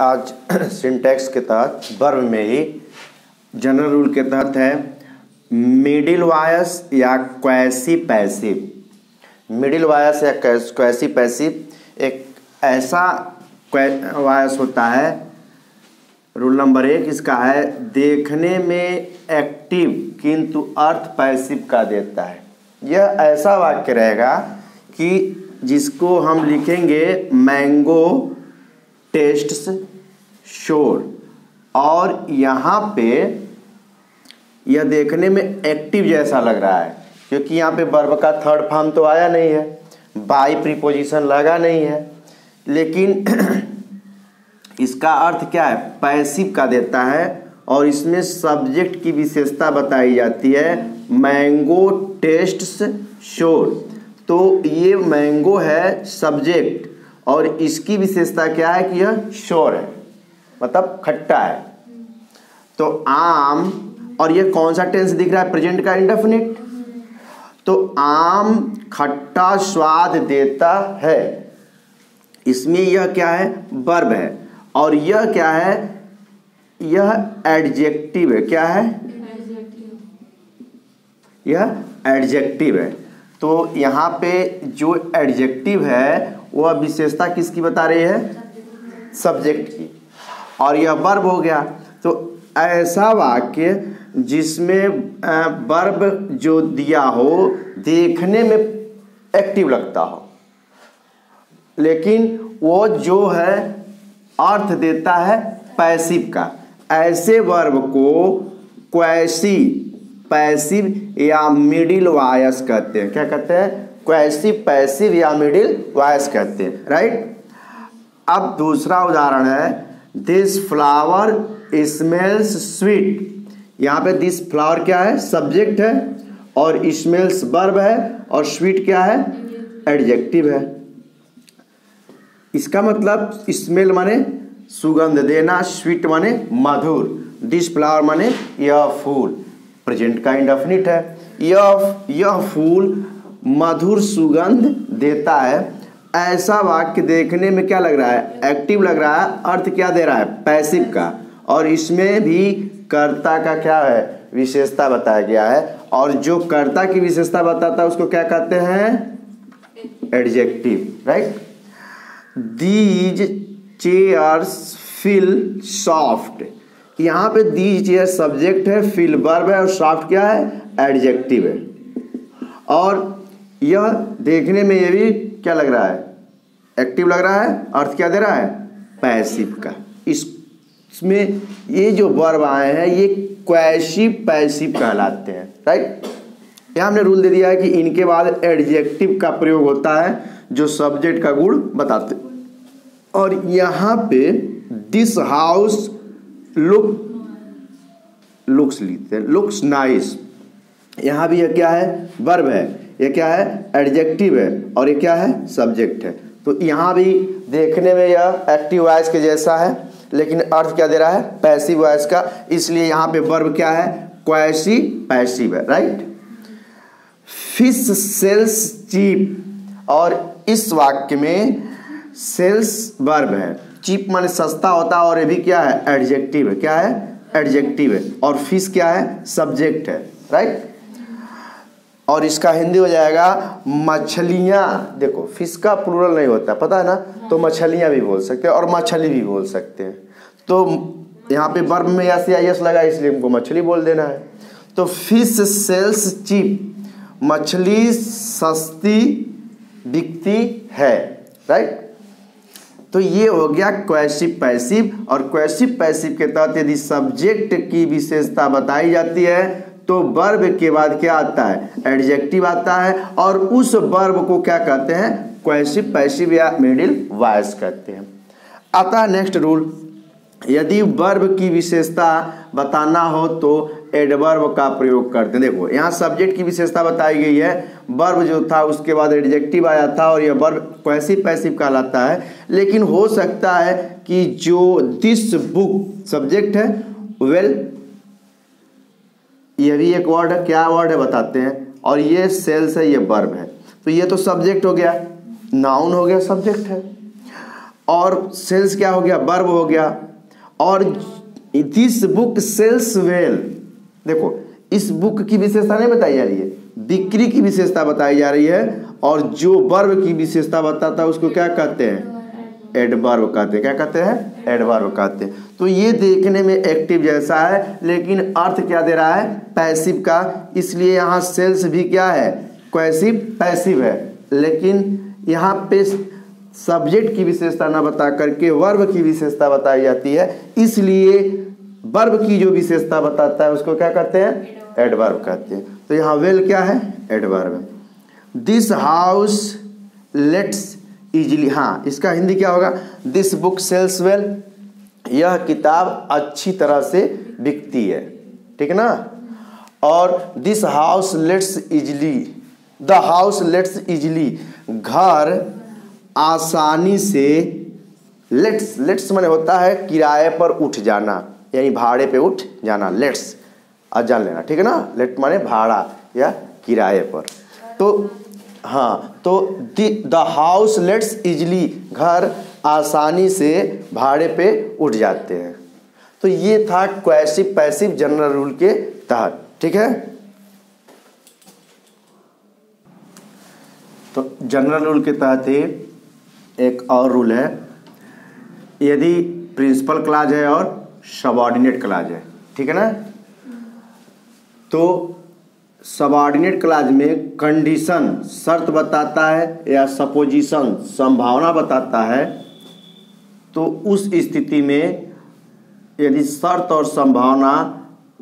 आज सिंटैक्स के तहत वर्ब में ही जनरल रूल के तहत है मिडिल वॉयस या क्वैसी पैसिव। मिडिल वॉयस या क्वैसी पैसिव एक ऐसा वॉयस होता है। रूल नंबर 1 इसका है देखने में एक्टिव किंतु अर्थ पैसिव का देता है। यह ऐसा वाक्य रहेगा कि जिसको हम लिखेंगे मैंगो टेस्ट्स शोर, और यहाँ पे यह देखने में एक्टिव जैसा लग रहा है क्योंकि यहाँ पे वर्ब का थर्ड फॉर्म तो आया नहीं है, बाई प्रीपोजिशन लगा नहीं है, लेकिन इसका अर्थ क्या है, पैसिव का देता है। और इसमें सब्जेक्ट की विशेषता बताई जाती है मैंगो टेस्ट्स शोर। तो ये मैंगो है सब्जेक्ट और इसकी विशेषता क्या है कि यह शोर है, मतलब खट्टा है। तो आम, और ये कौन सा टेंस दिख रहा है, प्रेजेंट का इंडेफिनिट। तो आम खट्टा स्वाद देता है, इसमें यह क्या है, वर्ब है। और यह क्या है, यह एडजेक्टिव है। क्या है, यह एडजेक्टिव है। तो यहाँ पे जो एडजेक्टिव है वह विशेषता किसकी बता रही है, सब्जेक्ट की, और यह वर्ब हो गया। तो ऐसा वाक्य जिसमें वर्ब जो दिया हो देखने में एक्टिव लगता हो, लेकिन वो जो है अर्थ देता है पैसिव का, ऐसे वर्ब को क्वैसी पैसिव या मिडिल वॉयस कहते हैं। क्या कहते हैं, क्वैसी पैसिव या मिडिल वॉयस कहते हैं, राइट। अब दूसरा उदाहरण है दिस फ्लावर स्मेल्स स्वीट। यहाँ पे दिस फ्लावर क्या है, सब्जेक्ट है, और स्मेल्स वर्ब है, और स्वीट क्या है, एडजेक्टिव है। इसका मतलब स्मेल माने सुगंध देना, स्वीट माने मधुर, दिस फ्लावर माने यह फूल, प्रेजेंट का इंडेफिनिट है। यह फूल मधुर सुगंध देता है। ऐसा वाक्य देखने में क्या लग रहा है, एक्टिव लग रहा है। अर्थ क्या दे रहा है, पैसिव का, और इसमें भी कर्ता का क्या है, विशेषता बताया गया है। और जो कर्ता की विशेषता बताता है उसको क्या कहते हैं, adjective, right. These chairs feel soft. यहाँ पे दीज चेयर सब्जेक्ट है, फील वर्ब है, और सॉफ्ट क्या है, एडजेक्टिव है। और यह देखने में ये भी क्या लग रहा है, एक्टिव लग रहा है। अर्थ क्या दे रहा है, पैसिव का। इसमें ये जो वर्ब आए हैं ये क्वैसी पैसिव कहलाते हैं, राइट। यहाँ हमने रूल दे दिया है कि इनके बाद एडजेक्टिव का प्रयोग होता है जो सब्जेक्ट का गुण बताते। और यहाँ पे दिस हाउस लुक्स लिखते हैं, लुक्स नाइस। यहाँ भी यह क्या है, वर्ब है, ये क्या है, एडजेक्टिव है, और ये क्या है, सब्जेक्ट है। तो यहाँ भी देखने में यह एक्टिव वॉइस के जैसा है, लेकिन अर्थ क्या दे रहा है, पैसिव वॉइस का। इसलिए यहाँ पे वर्ब क्या है, क्वैसी पैसिव है, राइट। फिश सेल्स चीप, और इस वाक्य में सेल्स वर्ब है, चीप माने सस्ता होता है, और ये भी क्या है, एडजेक्टिव है। क्या है, एडजेक्टिव है। और फिश क्या है, सब्जेक्ट है, राइट। और इसका हिंदी हो जाएगा मछलियाँ। देखो फिश का प्लूरल नहीं होता, पता है ना, तो मछलियाँ भी बोल सकते हैं और मछली भी बोल सकते हैं। तो यहाँ पे वर्ब में यस या यस लगा, इसलिए हमको मछली बोल देना है। तो फिश सेल्स चीप, मछली सस्ती बिकती है, राइट। तो ये हो गया क्वैसिव पैसिव। और क्वैसिव पैसिव के तहत यदि सब्जेक्ट की विशेषता बताई जाती है तो वर्ब के बाद क्या आता है, एडजेक्टिव आता है, और उस वर्ब को क्या कहते हैं, क्वैसिव पैसिव या मिडिल वॉइस कहते हैं। आता है नेक्स्ट रूल, यदि वर्ब की विशेषता बताना हो तो एडवर्ब का प्रयोग करते हैं। देखो यहाँ सब्जेक्ट की विशेषता बताई गई है, वर्ब जो था उसके बाद एडजेक्टिव आया था, और यह वर्ब क्वैसिव पैसिव कहलाता है। लेकिन हो सकता है कि जो दिस बुक सब्जेक्ट है, वेल यह भी एक वर्ड है, क्या वर्ड है बताते हैं, और ये सेल्स है, ये वर्ब है। तो ये तो सब्जेक्ट हो गया, नाउन हो गया, सब्जेक्ट है। और सेल्स क्या हो गया, वर्ब हो गया। और दिस बुक सेल्स वेल, देखो इस बुक की विशेषता नहीं बताई जा रही है, बिक्री की विशेषता बताई जा रही है। और जो वर्ब की विशेषता बताता है उसको क्या कहते हैं, एडवर्ब कहते हैं। क्या कहते हैं, एडवर्ब कहते हैं। तो ये देखने में एक्टिव जैसा है, लेकिन अर्थ क्या दे रहा है, पैसिव का। इसलिए यहाँ सेल्स भी क्या है, क्वेसिव पैसिव है। लेकिन यहाँ पे सब्जेक्ट की विशेषता ना बता करके वर्ब की विशेषता बताई जाती है, इसलिए वर्ब की जो विशेषता बताता है उसको क्या कहते हैं, एडवर्ब कहते हैं। तो यहाँ वेल क्या है, एडवर्ब है। दिस हाउस लेट्स इजीली, हाँ इसका हिंदी क्या होगा, दिस बुक सेल्स वेल, यह किताब अच्छी तरह से बिकती है, ठीक है ना। और this house let's easily, the house let's easily, घर आसानी से, लेट्स माने होता है किराए पर उठ जाना, यानी भाड़े पे उठ जाना, लेट्स जान लेना, ठीक है ना। लेट माने भाड़ा या किराए पर। तो हाँ, तो द हाउस लेट्स इजली, घर आसानी से भाड़े पे उठ जाते हैं। तो ये था क्वेसिव पैसिव जनरल रूल के तहत, ठीक है। तो जनरल रूल के तहत ही एक और रूल है, यदि प्रिंसिपल क्लॉज है और सबऑर्डिनेट क्लॉज है, ठीक है ना। तो सबऑर्डिनेट क्लॉज में कंडीशन शर्त बताता है या सपोजिशन संभावना बताता है। तो उस स्थिति में यदि शर्त और संभावना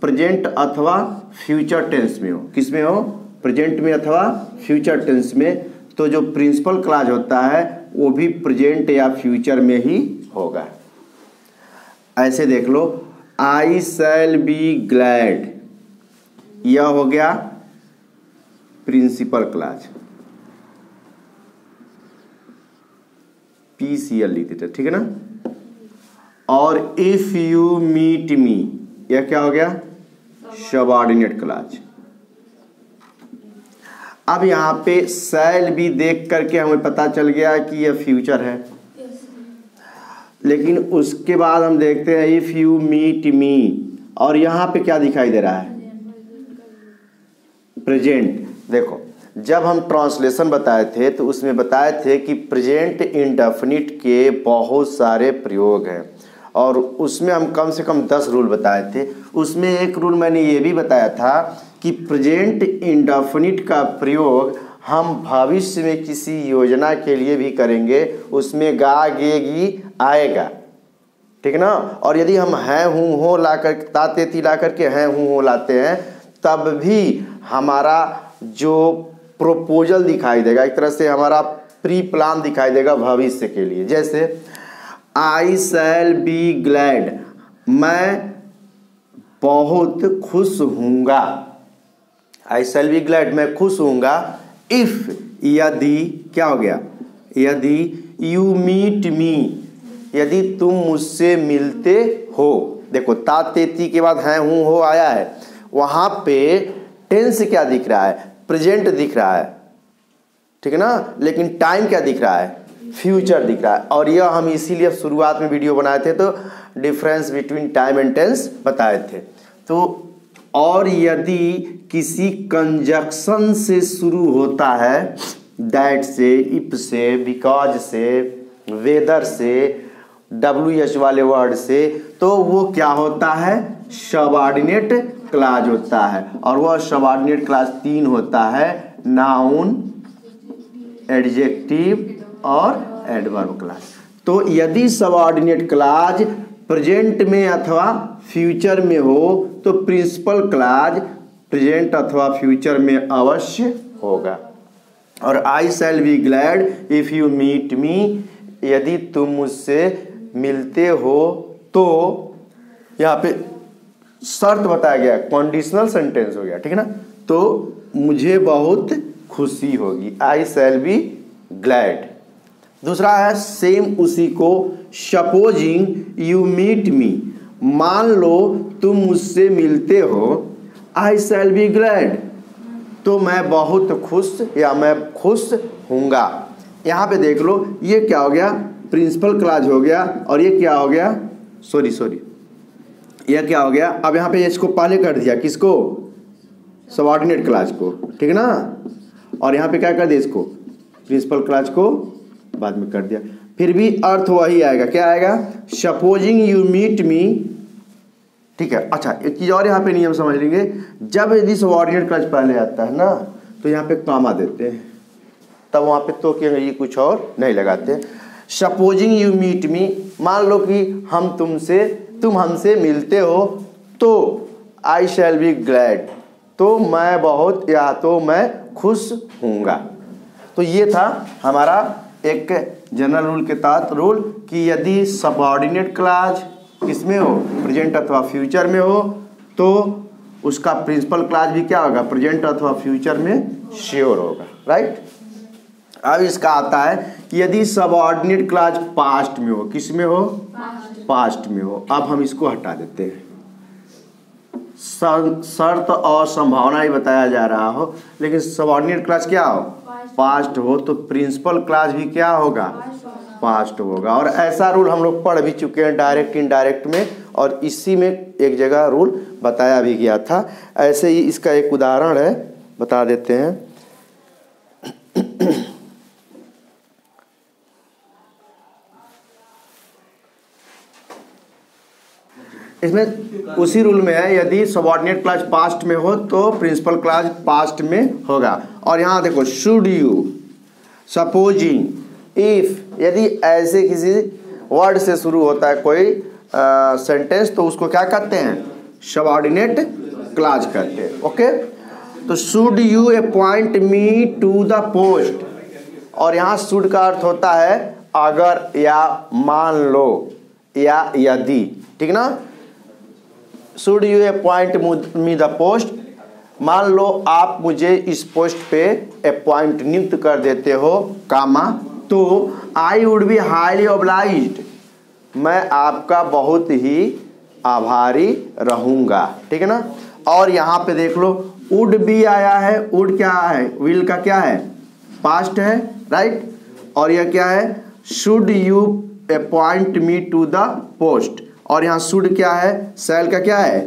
प्रेजेंट अथवा फ्यूचर टेंस में हो, किस में हो, प्रेजेंट में अथवा फ्यूचर टेंस में, तो जो प्रिंसिपल क्लॉज होता है वो भी प्रेजेंट या फ्यूचर में ही होगा। ऐसे देख लो, आई शैल बी ग्लैड, यह हो गया प्रिंसिपल क्लॉज, PCL लिख देते, ठीक है ना। और इफ यू मीट मी, यह क्या हो गया, सबऑर्डिनेट क्लॉज। अब यहाँ पे शैल भी देख करके हमें पता चल गया कि यह फ्यूचर है, लेकिन उसके बाद हम देखते हैं इफ यू मीट मी, और यहाँ पे क्या दिखाई दे रहा है, प्रेजेंट। देखो जब हम ट्रांसलेशन बताए थे तो उसमें बताए थे कि प्रेजेंट इंडेफिनिट के बहुत सारे प्रयोग हैं, और उसमें हम कम से कम 10 रूल बताए थे। उसमें एक रूल मैंने ये भी बताया था कि प्रेजेंट इंडेफिनिट का प्रयोग हम भविष्य में किसी योजना के लिए भी करेंगे, उसमें गा गे गी आएगा, ठीक है ना। और यदि हम हैं हूँ हो ला कर ताते ती ला करके हैं हूँ हो लाते हैं, तब भी हमारा जो प्रोपोजल दिखाई देगा, एक तरह से हमारा प्री प्लान दिखाई देगा भविष्य के लिए। जैसे आई शैल बी ग्लैड, मैं बहुत खुश हूँगा, आई शैल बी ग्लैड, मैं खुश हूँगा। इफ, यदि क्या हो गया, यदि यू मीट मी, यदि तुम मुझसे मिलते हो। देखो तातेती के बाद हैं हूँ हो आया है, वहाँ पे टेंस क्या दिख रहा है, प्रेजेंट दिख रहा है, ठीक है ना। लेकिन टाइम क्या दिख रहा है, फ्यूचर दिख रहा है। और यह हम इसीलिए शुरुआत में वीडियो बनाए थे, तो difference between time and tense बताए थे। तो और यदि किसी कंजक्शन से शुरू होता है, दैट से, इफ से, बिकॉज से, वेदर से, WH वाले वर्ड से, तो वो क्या होता है, सबऑर्डिनेट क्लॉज होता है। और वह सबऑर्डिनेट क्लॉज 3 होता है, नाउन, एडजेक्टिव और एडवर्ब क्लॉज। तो यदि सबऑर्डिनेट क्लॉज प्रेजेंट में अथवा फ्यूचर में हो तो प्रिंसिपल क्लॉज प्रेजेंट अथवा फ्यूचर में अवश्य होगा। और I shall be glad if you meet me, यदि तुम मुझसे मिलते हो तो, यहाँ पे शर्त बताया गया, कंडीशनल सेंटेंस हो गया, ठीक है ना। तो मुझे बहुत खुशी होगी, आई शैल बी ग्लैड। दूसरा है सेम उसी को, सपोजिंग यू मीट मी, मान लो तुम मुझसे मिलते हो, आई शैल बी ग्लैड, तो मैं बहुत खुश या मैं खुश हूँगा। यहाँ पे देख लो ये क्या हो गया, प्रिंसिपल क्लॉज हो गया, और ये क्या हो गया, सॉरी यह क्या हो गया, अब यहाँ पे इसको पहले कर दिया, किसको, सबऑर्डिनेट क्लॉज को, ठीक है ना, और यहाँ पे क्या कर दिया, इसको प्रिंसिपल क्लॉज को बाद में कर दिया। फिर भी अर्थ वही आएगा, क्या आएगा, सपोजिंग यू मीट मी, ठीक है। अच्छा एक चीज़ और यहाँ पे नियम समझ लेंगे, जब यदि सबऑर्डिनेट क्लॉज पहले आता है ना तो यहाँ पे कॉमा देते हैं, तब वहाँ पे तो क्या ये कुछ और नहीं लगाते। सपोजिंग यू मीट मी, मान लो कि तुम हमसे मिलते हो, तो आई शैल बी ग्लैड, तो मैं बहुत या तो मैं खुश हूँगा। तो ये था हमारा एक जनरल रूल के तहत रूल कि यदि सबऑर्डिनेट क्लॉज किसमें हो, प्रेजेंट अथवा फ्यूचर में हो, तो उसका प्रिंसिपल क्लॉज भी क्या होगा, प्रेजेंट अथवा फ्यूचर में श्योर होगा, राइट। अब इसका आता है कि यदि सबऑर्डिनेट क्लॉज पास्ट में हो, किस में हो, पास्ट में हो। अब हम इसको हटा देते हैं, शर्त और संभावना ही बताया जा रहा हो, लेकिन सबऑर्डिनेट क्लॉज क्या हो, पास्ट हो, तो प्रिंसिपल क्लॉज भी क्या होगा, पास्ट होगा। और ऐसा रूल हम लोग पढ़ भी चुके हैं डायरेक्ट इनडायरेक्ट में, और इसी में एक जगह रूल बताया भी गया था। ऐसे ही इसका एक उदाहरण है, बता देते हैं। इसमें उसी रूल में है, यदि सबऑर्डिनेट क्लॉज पास्ट में हो तो प्रिंसिपल क्लॉज पास्ट में होगा। और यहाँ देखो, शुड यू, सपोजिंग, इफ, यदि ऐसे किसी वर्ड से शुरू होता है कोई सेंटेंस, तो उसको क्या कहते हैं, सबऑर्डिनेट क्लॉज कहते हैं, ओके। तो should you appoint me to the post, और यहाँ शुड का अर्थ होता है अगर या मान लो या यदि, ठीक ना। Should you appoint me the post, मान लो आप मुझे इस पोस्ट पे अपॉइंट नियुक्त कर देते हो, कामा, तो I would be highly obliged, मैं आपका बहुत ही आभारी रहूँगा, ठीक है ना। और यहाँ पे देख लो, वुड भी आया है, वुड क्या है, विल का क्या है, पास्ट है, राइट। और यह क्या है, should you appoint me to the post, और यहाँ शुड क्या है, शैल का क्या है,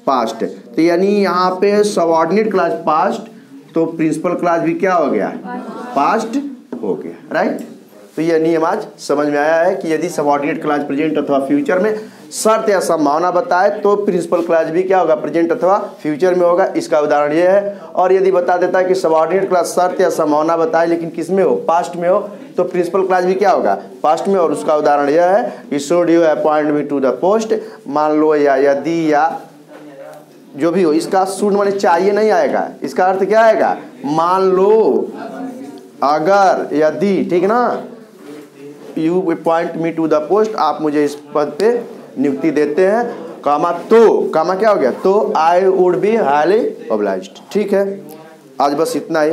पास्ट है। तो यानी यहाँ पे सबऑर्डिनेट क्लॉज पास्ट, तो प्रिंसिपल क्लॉज भी क्या हो गया, पास्ट हो गया, राइट। तो यह नियम आज समझ में आया है कि यदि सबऑर्डिनेट क्लॉज प्रेजेंट अथवा फ्यूचर में शर्त या संभावना बताए तो प्रिंसिपल क्लॉज भी क्या होगा, प्रेजेंट अथवा फ्यूचर में होगा। इसका उदाहरण ये है। और यदि बता देता है कि सबऑर्डिनेट क्लॉज शर्त या संभावना बताए लेकिन किस में हो, पास्ट में हो, तो प्रिंसिपल क्लॉज भी क्या होगा, पास्ट में। और उसका उदाहरण यह है कि should you appoint me to the post, मान लो या यदि या जो भी हो, इसका शुड माने चाहिए नहीं आएगा, इसका अर्थ क्या आएगा, मान लो, अगर, यदि, ठीक ना। You appoint me to the post, आप मुझे इस पद पे नियुक्ति देते हैं, कामा, तो कामा क्या हो गया, तो I would be highly obliged, ठीक है। आज बस इतना ही।